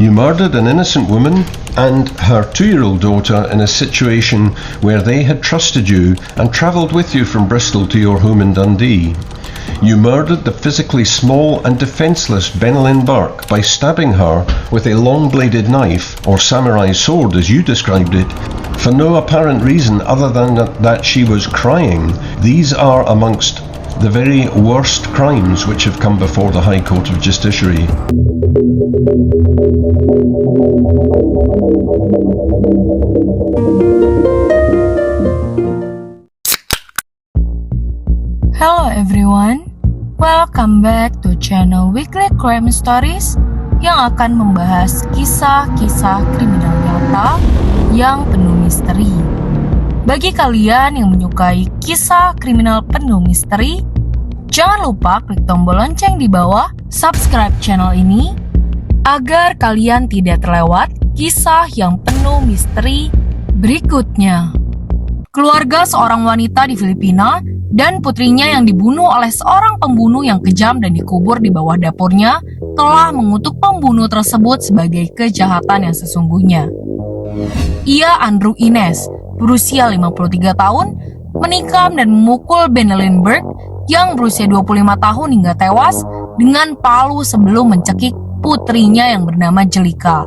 You murdered an innocent woman and her 2-year-old daughter in a situation where they had trusted you and travelled with you from Bristol to your home in Dundee. You murdered the physically small and defenceless Benelin Burke by stabbing her with a long-bladed knife, or samurai sword as you described it, for no apparent reason other than that she was crying. These are amongst the very worst crimes which have come before the High Court of Justiciary. Hello everyone, welcome back to channel Weekly Crime Stories yang akan membahas kisah-kisah kriminal nyata yang penuh misteri. Bagi kalian yang menyukai kisah kriminal penuh misteri, jangan lupa klik tombol lonceng di bawah, subscribe channel ini, agar kalian tidak terlewat kisah yang penuh misteri berikutnya. Keluarga seorang wanita di Filipina dan putrinya yang dibunuh oleh seorang pembunuh yang kejam dan dikubur di bawah dapurnya telah mengutuk pembunuh tersebut sebagai kejahatan yang sesungguhnya. Ia Andrew Ines, berusia 53 tahun, menikam dan memukul Benelin Burke yang berusia 25 tahun hingga tewas dengan palu sebelum mencekik putrinya yang bernama Jelika.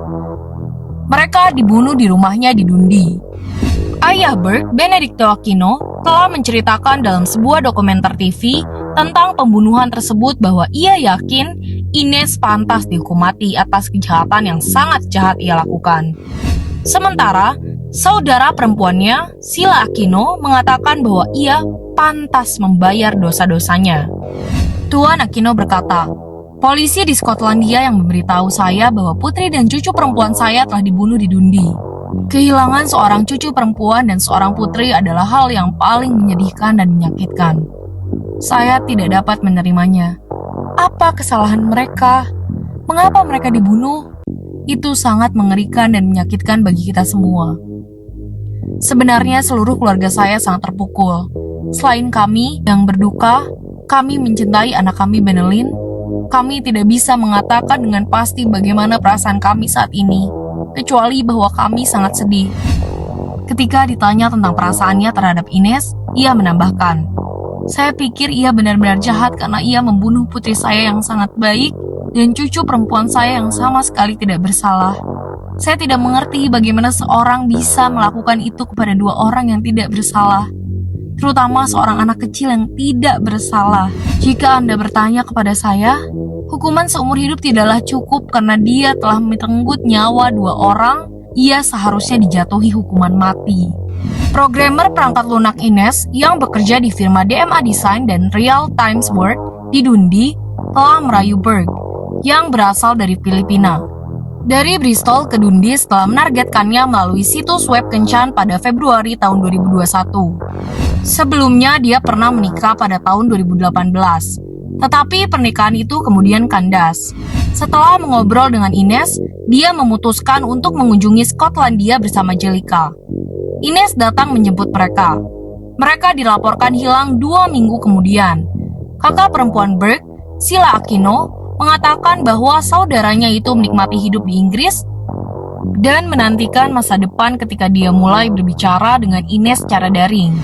Mereka dibunuh di rumahnya di Dundee. Ayah Burke, Benedicto Aquino, telah menceritakan dalam sebuah dokumenter TV tentang pembunuhan tersebut bahwa ia yakin Ines pantas dihukum mati atas kejahatan yang sangat jahat ia lakukan. Sementara, saudara perempuannya, Sheila Aquino, mengatakan bahwa ia pantas membayar dosa-dosanya. Tuan Aquino berkata, polisi di Skotlandia yang memberitahu saya bahwa putri dan cucu perempuan saya telah dibunuh di Dundee. Kehilangan seorang cucu perempuan dan seorang putri adalah hal yang paling menyedihkan dan menyakitkan. Saya tidak dapat menerimanya. Apa kesalahan mereka? Mengapa mereka dibunuh? Itu sangat mengerikan dan menyakitkan bagi kita semua. Sebenarnya seluruh keluarga saya sangat terpukul. Selain kami yang berduka, kami mencintai anak kami Benelin. Kami tidak bisa mengatakan dengan pasti bagaimana perasaan kami saat ini, kecuali bahwa kami sangat sedih. Ketika ditanya tentang perasaannya terhadap Ines, ia menambahkan, saya pikir ia benar-benar jahat karena ia membunuh putri saya yang sangat baik dan cucu perempuan saya yang sama sekali tidak bersalah. Saya tidak mengerti bagaimana seorang bisa melakukan itu kepada dua orang yang tidak bersalah, terutama seorang anak kecil yang tidak bersalah. Jika Anda bertanya kepada saya, hukuman seumur hidup tidaklah cukup karena dia telah merenggut nyawa dua orang, ia seharusnya dijatuhi hukuman mati. Programmer perangkat lunak Ines yang bekerja di firma DMA Design dan Real Times Work di Dundee telah merayu Burke yang berasal dari Filipina dari Bristol ke Dundee setelah menargetkannya melalui situs web kencan pada Februari tahun 2021. Sebelumnya dia pernah menikah pada tahun 2018, tetapi pernikahan itu kemudian kandas. Setelah mengobrol dengan Ines, dia memutuskan untuk mengunjungi Skotlandia bersama Jelika. Ines datang menjemput mereka. Mereka dilaporkan hilang 2 minggu kemudian. Kakak perempuan Burke, Sheila Aquino, mengatakan bahwa saudaranya itu menikmati hidup di Inggris dan menantikan masa depan ketika dia mulai berbicara dengan Ines secara daring.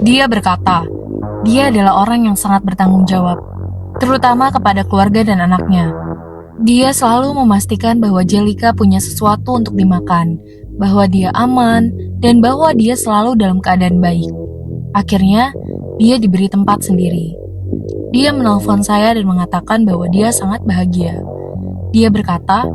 Dia berkata, dia adalah orang yang sangat bertanggung jawab, terutama kepada keluarga dan anaknya. Dia selalu memastikan bahwa Jelika punya sesuatu untuk dimakan, bahwa dia aman, dan bahwa dia selalu dalam keadaan baik. Akhirnya, dia diberi tempat sendiri. Dia menelpon saya dan mengatakan bahwa dia sangat bahagia. Dia berkata,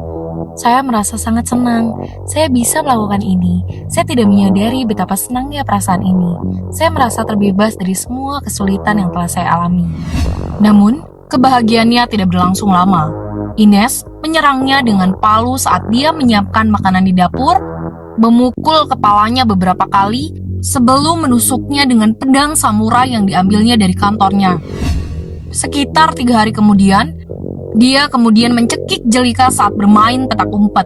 saya merasa sangat senang. Saya bisa melakukan ini. Saya tidak menyadari betapa senangnya perasaan ini. Saya merasa terbebas dari semua kesulitan yang telah saya alami. Namun, kebahagiaannya tidak berlangsung lama. Ines menyerangnya dengan palu saat dia menyiapkan makanan di dapur, memukul kepalanya beberapa kali sebelum menusuknya dengan pedang samurai yang diambilnya dari kantornya. Sekitar 3 hari kemudian, dia kemudian mencekik Jelika saat bermain petak umpet.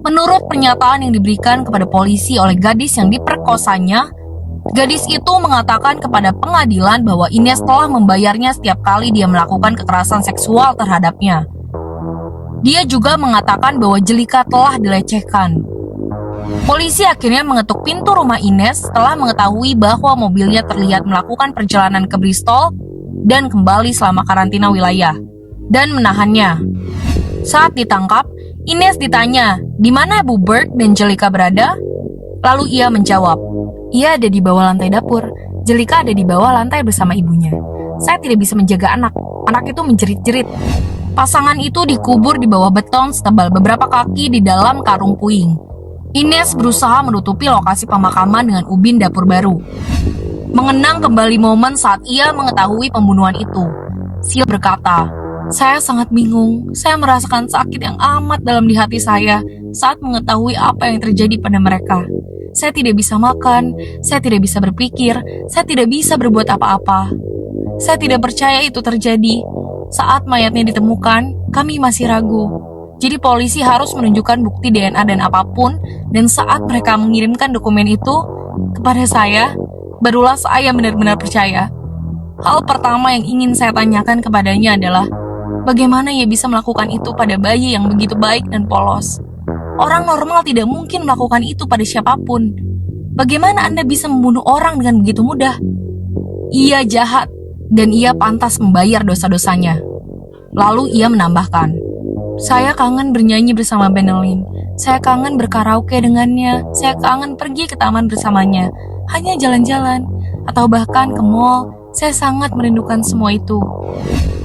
Menurut pernyataan yang diberikan kepada polisi oleh gadis yang diperkosanya, gadis itu mengatakan kepada pengadilan bahwa Ines telah membayarnya setiap kali dia melakukan kekerasan seksual terhadapnya. Dia juga mengatakan bahwa Jelika telah dilecehkan. Polisi akhirnya mengetuk pintu rumah Ines setelah mengetahui bahwa mobilnya terlihat melakukan perjalanan ke Bristol dan kembali selama karantina wilayah, dan menahannya. Saat ditangkap, Ines ditanya, di mana Bu Burke dan Jelika berada? Lalu ia menjawab, ia ada di bawah lantai dapur, Jelika ada di bawah lantai bersama ibunya. Saya tidak bisa menjaga anak itu menjerit-jerit. Pasangan itu dikubur di bawah beton setebal beberapa kaki di dalam karung puing. Ines berusaha menutupi lokasi pemakaman dengan ubin dapur baru. Mengenang kembali momen saat ia mengetahui pembunuhan itu, Sil berkata, saya sangat bingung, saya merasakan sakit yang amat dalam di hati saya saat mengetahui apa yang terjadi pada mereka. Saya tidak bisa makan, saya tidak bisa berpikir, saya tidak bisa berbuat apa-apa. Saya tidak percaya itu terjadi. Saat mayatnya ditemukan, kami masih ragu. Jadi polisi harus menunjukkan bukti DNA dan apapun, dan saat mereka mengirimkan dokumen itu kepada saya, barulah saya benar-benar percaya. Hal pertama yang ingin saya tanyakan kepadanya adalah, bagaimana ia bisa melakukan itu pada bayi yang begitu baik dan polos? Orang normal tidak mungkin melakukan itu pada siapapun. Bagaimana Anda bisa membunuh orang dengan begitu mudah? Ia jahat, dan ia pantas membayar dosa-dosanya. Lalu ia menambahkan, saya kangen bernyanyi bersama Benelin. Saya kangen berkaraoke dengannya. Saya kangen pergi ke taman bersamanya. Hanya jalan-jalan, atau bahkan ke mall. Saya sangat merindukan semua itu.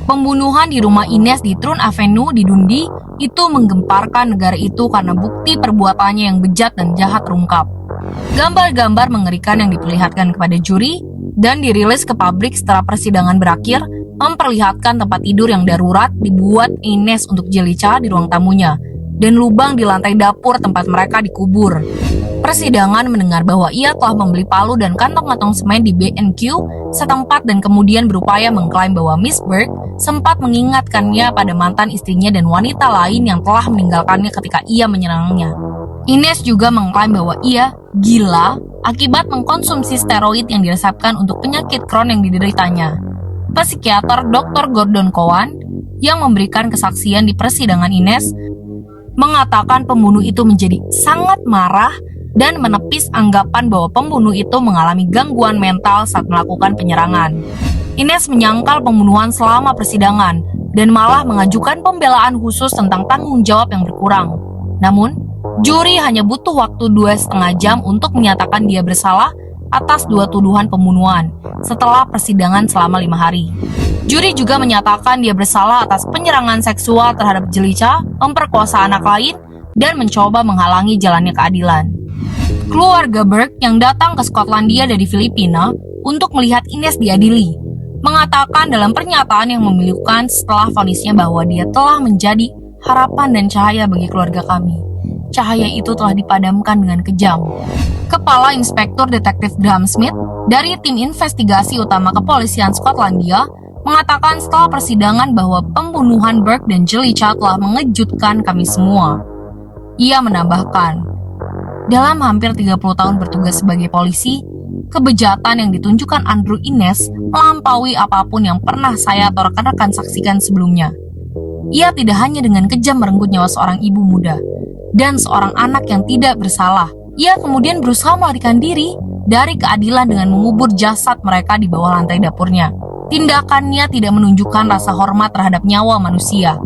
Pembunuhan di rumah Ines di Trun Avenue di Dundee itu menggemparkan negara itu karena bukti perbuatannya yang bejat dan jahat terungkap. Gambar-gambar mengerikan yang diperlihatkan kepada juri dan dirilis ke publik setelah persidangan berakhir memperlihatkan tempat tidur yang darurat dibuat Ines untuk Jelika di ruang tamunya dan lubang di lantai dapur tempat mereka dikubur. Persidangan mendengar bahwa ia telah membeli palu dan kantong-kantong semen di B&Q setempat dan kemudian berupaya mengklaim bahwa Miss Burke sempat mengingatkannya pada mantan istrinya dan wanita lain yang telah meninggalkannya ketika ia menyerangnya. Ines juga mengklaim bahwa ia gila akibat mengkonsumsi steroid yang diresepkan untuk penyakit Crohn yang dideritanya. Psikiater Dr. Gordon Cowan yang memberikan kesaksian di persidangan Ines mengatakan pembunuh itu menjadi sangat marah dan menepis anggapan bahwa pembunuh itu mengalami gangguan mental saat melakukan penyerangan. Ines menyangkal pembunuhan selama persidangan dan malah mengajukan pembelaan khusus tentang tanggung jawab yang berkurang. Namun, juri hanya butuh waktu 2,5 jam untuk menyatakan dia bersalah atas 2 tuduhan pembunuhan setelah persidangan selama 5 hari. Juri juga menyatakan dia bersalah atas penyerangan seksual terhadap Jelika, memperkosa anak lain, dan mencoba menghalangi jalannya keadilan. Keluarga Burke yang datang ke Skotlandia dari Filipina untuk melihat Ines diadili, mengatakan dalam pernyataan yang memilukan setelah vonisnya bahwa dia telah menjadi harapan dan cahaya bagi keluarga kami. Cahaya itu telah dipadamkan dengan kejam. Kepala Inspektur Detektif Graham Smith dari tim investigasi utama kepolisian Skotlandia mengatakan setelah persidangan bahwa pembunuhan Burke dan Jelika telah mengejutkan kami semua. Ia menambahkan, dalam hampir 30 tahun bertugas sebagai polisi, kebejatan yang ditunjukkan Andrew Ines melampaui apapun yang pernah saya atau rekan-rekan saksikan sebelumnya. Ia tidak hanya dengan kejam merenggut nyawa seorang ibu muda dan seorang anak yang tidak bersalah. Ia kemudian berusaha melarikan diri dari keadilan dengan mengubur jasad mereka di bawah lantai dapurnya. Tindakannya tidak menunjukkan rasa hormat terhadap nyawa manusia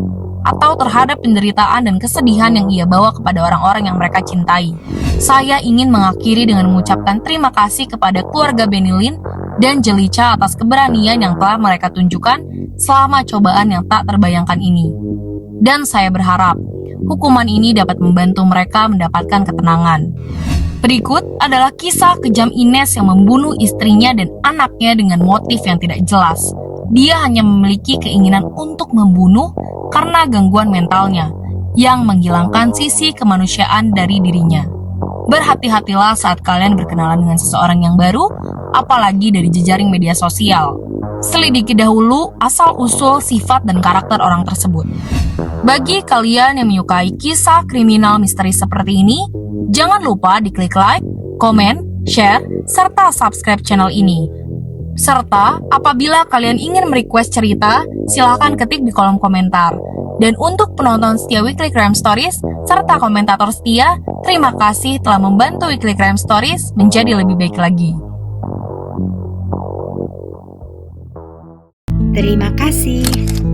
atau terhadap penderitaan dan kesedihan yang ia bawa kepada orang-orang yang mereka cintai. Saya ingin mengakhiri dengan mengucapkan terima kasih kepada keluarga Benelin dan Jelika atas keberanian yang telah mereka tunjukkan selama cobaan yang tak terbayangkan ini. Dan saya berharap hukuman ini dapat membantu mereka mendapatkan ketenangan. Berikut adalah kisah kejam Ines yang membunuh istrinya dan anaknya dengan motif yang tidak jelas. Dia hanya memiliki keinginan untuk membunuh karena gangguan mentalnya yang menghilangkan sisi kemanusiaan dari dirinya. Berhati-hatilah saat kalian berkenalan dengan seseorang yang baru, apalagi dari jejaring media sosial. Selidiki dahulu asal-usul sifat dan karakter orang tersebut. Bagi kalian yang menyukai kisah kriminal misteri seperti ini, jangan lupa diklik like, komen, share, serta subscribe channel ini. Serta, apabila kalian ingin merequest cerita, silahkan ketik di kolom komentar. Dan untuk penonton setia Weekly Crime Stories, serta komentator setia, terima kasih telah membantu Weekly Crime Stories menjadi lebih baik lagi. Terima kasih.